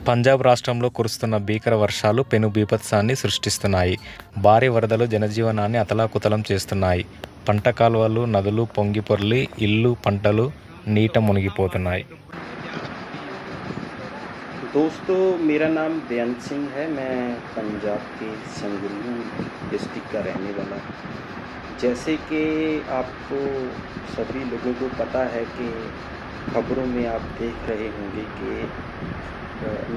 పంజాబ్ రాష్ట్రంలో కురుస్తున్న భీకర వర్షాలు పెను బీభత్సాన్ని సృష్టిస్తున్నాయి. భారీ వరదలు జనజీవనాన్ని అతలాకుతలం చేస్తున్నాయి. పంట కాలువలు, నదులు పొంగిపొర్లి ఇళ్లు, పంటలు నీట మునిగిపోతున్నాయి. दोस्तों, मेरा नाम बेअंत सिंह है। मैं पंजाब के संगरूर डिस्ट्रिक्ट का रहने वाला हूँ। जैसे कि आपको सभी लोगों को पता है कि खबरों में आप देख रहे होंगे कि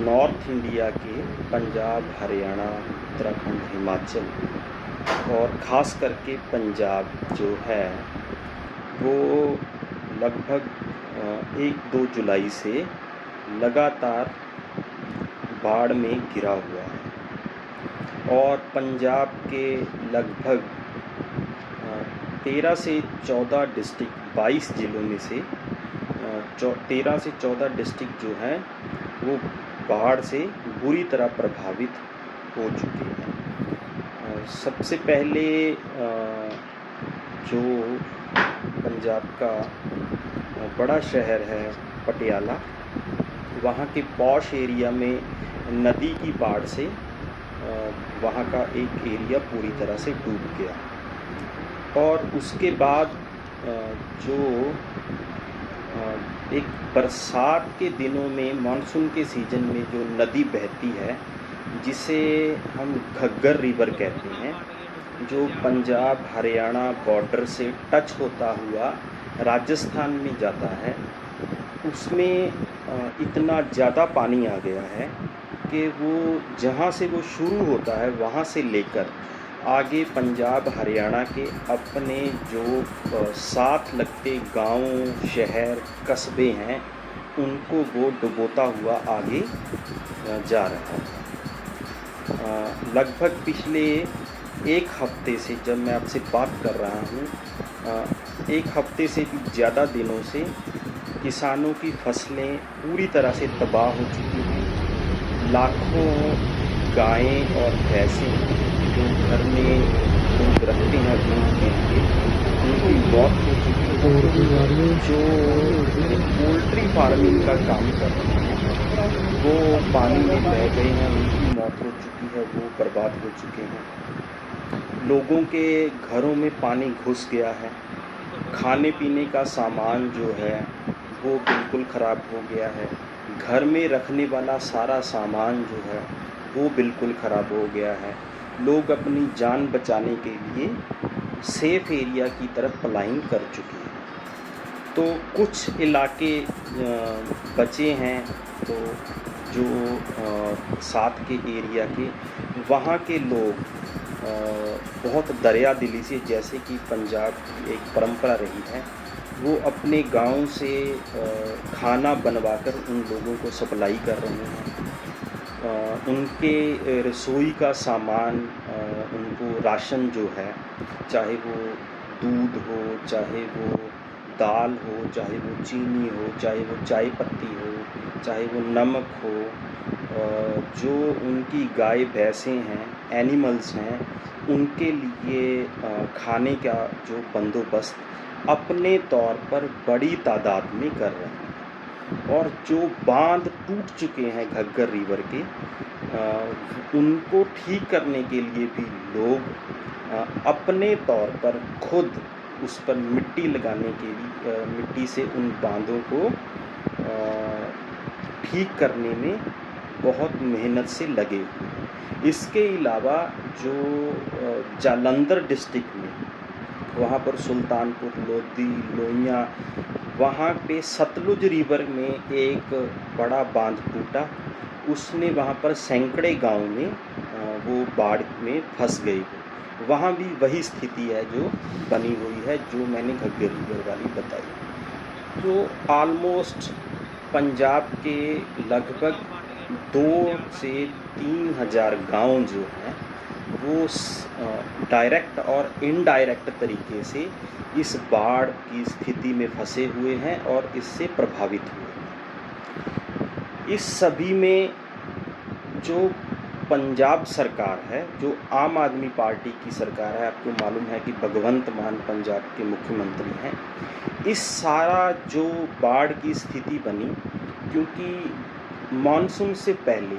नॉर्थ इंडिया के पंजाब, हरियाणा, उत्तराखंड, हिमाचल और ख़ास करके पंजाब जो है वो लगभग 1-2 जुलाई से लगातार बाढ़ में घिरा हुआ है और पंजाब के लगभग 13 से 14 डिस्ट्रिक्ट, 22 ज़िलों में से 13 से 14 डिस्ट्रिक्ट जो हैं वो बाढ़ से बुरी तरह प्रभावित हो चुके हैं। सबसे पहले जो पंजाब का बड़ा शहर है पटियाला, वहाँ के पॉश एरिया में नदी की बाढ़ से वहाँ का एक एरिया पूरी तरह से डूब गया और उसके बाद जो एक बरसात के दिनों में, मानसून के सीज़न में जो नदी बहती है जिसे हम घग्गर रिवर कहते हैं, जो पंजाब हरियाणा बॉर्डर से टच होता हुआ राजस्थान में जाता है, उसमें इतना ज़्यादा पानी आ गया है कि वो जहाँ से वो शुरू होता है वहाँ से लेकर आगे पंजाब हरियाणा के अपने जो साथ लगते गांव, शहर, कस्बे हैं उनको वो डुबोता हुआ आगे जा रहा है। लगभग पिछले एक हफ्ते से, जब मैं आपसे बात कर रहा हूँ, एक हफ्ते से भी ज़्यादा दिनों से किसानों की फसलें पूरी तरह से तबाह हो चुकी हैं। लाखों गायें और भैंसें जो घर में दूध रखते हैं दूध के लिए, उनकी मौत हो चुकी है। जो पोल्ट्री फार्मिंग का काम करते हैं वो पानी में बह गए हैं, उनकी मौत हो चुकी है, वो बर्बाद हो चुके हैं। लोगों के घरों में पानी घुस गया है। खाने पीने का सामान जो है वो बिल्कुल ख़राब हो गया है। घर में रखने वाला सारा सामान जो है वो बिल्कुल ख़राब हो गया है। लोग अपनी जान बचाने के लिए सेफ़ एरिया की तरफ पलायन कर चुके हैं। तो कुछ इलाके बचे हैं, तो जो साथ के एरिया के, वहाँ के लोग बहुत दरिया दिली से, जैसे कि पंजाब की एक परंपरा रही है, वो अपने गांव से खाना बनवाकर उन लोगों को सप्लाई कर रहे हैं। उनके रसोई का सामान, उनको राशन जो है, चाहे वो दूध हो, चाहे वो दाल हो, चाहे वो चीनी हो, चाहे वो चाय पत्ती हो, चाहे वो नमक हो, जो उनकी गाय भैंसें हैं, एनिमल्स हैं, उनके लिए खाने का जो बंदोबस्त अपने तौर पर बड़ी तादाद में कर रहे हैं। और जो बांध टूट चुके हैं घग्गर रिवर के, उनको ठीक करने के लिए भी लोग अपने तौर पर खुद उस पर मिट्टी लगाने के लिए, मिट्टी से उन बांधों को ठीक करने में बहुत मेहनत से लगे हुए हैं। इसके अलावा जो जालंधर डिस्ट्रिक्ट में, वहाँ पर सुल्तानपुर लोधी, लोहिया, वहाँ पे सतलुज रिवर में एक बड़ा बांध टूटा। उसने वहाँ पर सैकड़े गांव में वो बाढ़ में फंस गए। वहाँ भी वही स्थिति है जो बनी हुई है, जो मैंने घग्गर रिवर वाली बताई। तो ऑलमोस्ट पंजाब के लगभग 2 से 3 हज़ार गाँव जो हैं वो डायरेक्ट और इनडायरेक्ट तरीके से इस बाढ़ की स्थिति में फंसे हुए हैं और इससे प्रभावित हुए हैं। इस सभी में जो पंजाब सरकार है, जो आम आदमी पार्टी की सरकार है, आपको मालूम है कि भगवंत मान पंजाब के मुख्यमंत्री हैं। इस सारा जो बाढ़ की स्थिति बनी, क्योंकि मानसून से पहले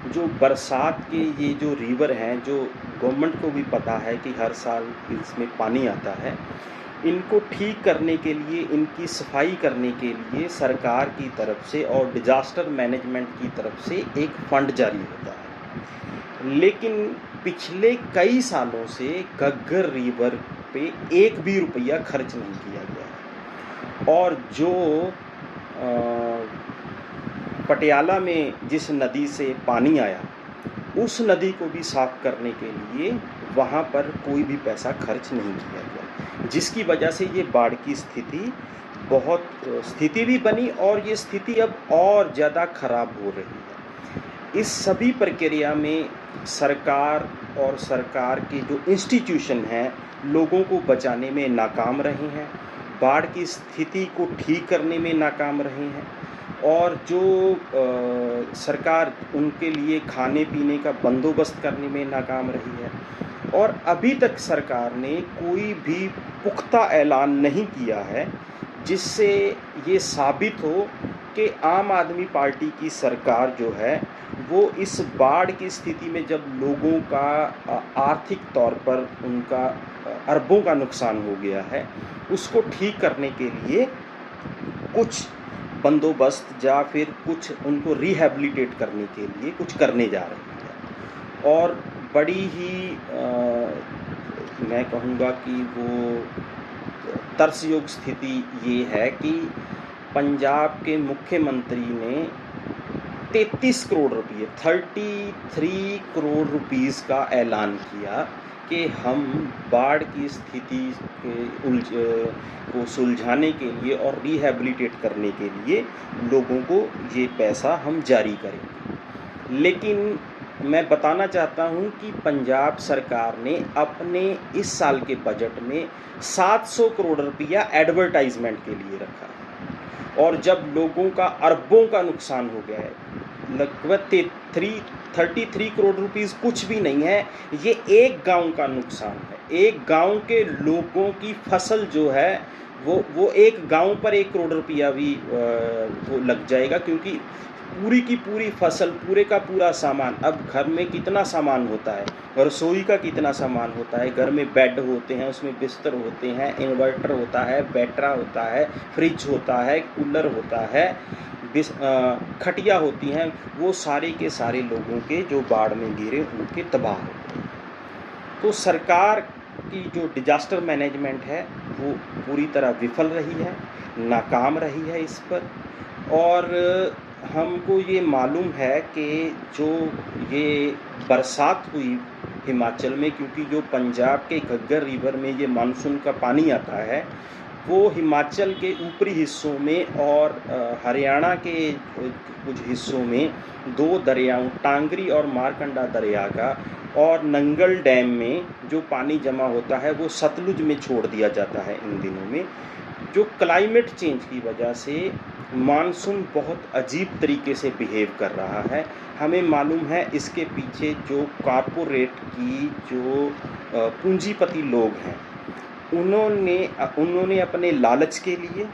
जो बरसात के ये जो रिवर हैं, जो गवर्नमेंट को भी पता है कि हर साल इसमें पानी आता है, इनको ठीक करने के लिए, इनकी सफाई करने के लिए सरकार की तरफ से और डिज़ास्टर मैनेजमेंट की तरफ से एक फंड जारी होता है। लेकिन पिछले कई सालों से घग्गर रिवर पे एक भी रुपया खर्च नहीं किया गया है। और जो पटियाला में जिस नदी से पानी आया, उस नदी को भी साफ करने के लिए वहाँ पर कोई भी पैसा खर्च नहीं किया गया, जिसकी वजह से ये बाढ़ की स्थिति भी बनी और ये स्थिति अब और ज़्यादा खराब हो रही है। इस सभी प्रक्रिया में सरकार और सरकार के जो इंस्टीट्यूशन हैं, लोगों को बचाने में नाकाम रहे हैं, बाढ़ की स्थिति को ठीक करने में नाकाम रहे हैं, और जो सरकार उनके लिए खाने पीने का बंदोबस्त करने में नाकाम रही है। और अभी तक सरकार ने कोई भी पुख्ता ऐलान नहीं किया है जिससे ये साबित हो कि आम आदमी पार्टी की सरकार जो है वो इस बाढ़ की स्थिति में, जब लोगों का आर्थिक तौर पर उनका अरबों का नुकसान हो गया है, उसको ठीक करने के लिए कुछ बंदोबस्त या फिर कुछ उनको रिहैबिलिटेट करने के लिए कुछ करने जा रही है। और बड़ी ही मैं कहूँगा कि वो तरसयोग स्थिति ये है कि पंजाब के मुख्यमंत्री ने 33 करोड़ रुपये 33 करोड़ रुपीस का ऐलान किया कि हम बाढ़ की स्थिति को सुलझाने के लिए और रिहैबिलिटेट करने के लिए लोगों को ये पैसा हम जारी करेंगे। लेकिन मैं बताना चाहता हूँ कि पंजाब सरकार ने अपने इस साल के बजट में 700 करोड़ रुपया एडवर्टाइजमेंट के लिए रखा है, और जब लोगों का अरबों का नुकसान हो गया है, लगभग 33 करोड़ रुपीस कुछ भी नहीं है, ये एक गांव का नुकसान है। एक गांव के लोगों की फसल जो है वो एक गांव पर 1 करोड़ रुपया भी वो लग जाएगा, क्योंकि पूरी की पूरी फसल, पूरे का पूरा सामान, अब घर में कितना सामान होता है, रसोई का कितना सामान होता है, घर में बेड होते हैं, उसमें बिस्तर होते हैं, इन्वर्टर होता है, बैटरा होता है, फ्रिज होता है, कूलर होता है, खटिया होती हैं, वो सारे के सारे लोगों के जो बाढ़ में गिरे उनके तबाह हो गए। तो सरकार की जो डिजास्टर मैनेजमेंट है वो पूरी तरह विफल रही है, नाकाम रही है इस पर। और हमको ये मालूम है कि जो ये बरसात हुई हिमाचल में, क्योंकि जो पंजाब के घग्गर रिवर में ये मानसून का पानी आता है, वो हिमाचल के ऊपरी हिस्सों में और हरियाणा के कुछ हिस्सों में दो दरियाओं, टांगरी और मारकंडा दरिया का और नंगल डैम में जो पानी जमा होता है वो सतलुज में छोड़ दिया जाता है इन दिनों में। जो क्लाइमेट चेंज की वजह से मानसून बहुत अजीब तरीके से बिहेव कर रहा है। हमें मालूम है इसके पीछे जो कॉरपोरेट की जो पूंजीपति लोग हैं, उन्होंने अपने लालच के लिए,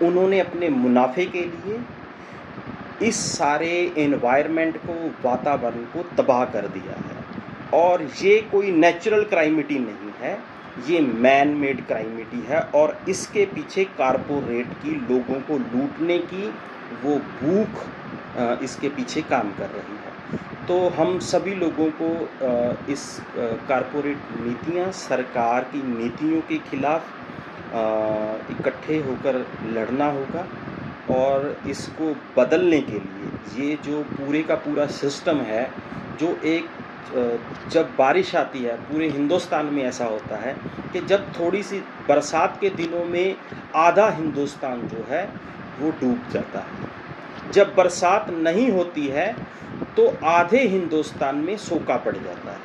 उन्होंने अपने मुनाफे के लिए इस सारे एनवायरनमेंट को, वातावरण को तबाह कर दिया है। और ये कोई नेचुरल क्लाइमिटी नहीं है, ये मैन मेड क्लाइमिटी है, और इसके पीछे कॉरपोरेट की लोगों को लूटने की वो भूख इसके पीछे काम कर रही है। तो हम सभी लोगों को इस कॉरपोरेट नीतियां, सरकार की नीतियों के खिलाफ इकट्ठे होकर लड़ना होगा, और इसको बदलने के लिए ये जो पूरे का पूरा सिस्टम है, जो एक जब बारिश आती है, पूरे हिंदुस्तान में ऐसा होता है कि जब थोड़ी सी बरसात के दिनों में आधा हिंदुस्तान जो है वो डूब जाता है। जब बरसात नहीं होती है तो आधे हिंदुस्तान में सूखा पड़ जाता है।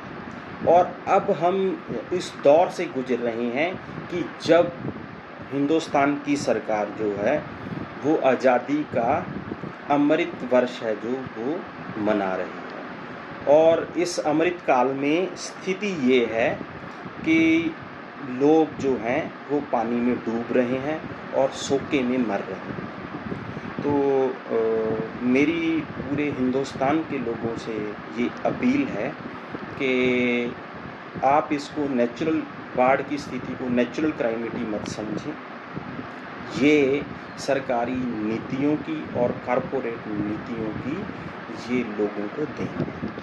और अब हम इस दौर से गुजर रहे हैं कि जब हिंदुस्तान की सरकार जो है वो आज़ादी का अमृत वर्ष है जो वो मना रही है। और इस अमृत काल में स्थिति ये है कि लोग जो हैं वो पानी में डूब रहे हैं और सोके में मर रहे हैं। तो मेरी पूरे हिंदुस्तान के लोगों से ये अपील है कि आप इसको नेचुरल बाढ़ की स्थिति को नेचुरल कैलामिटी मत समझें। ये सरकारी नीतियों की और कॉरपोरेट नीतियों की ये लोगों को देन है।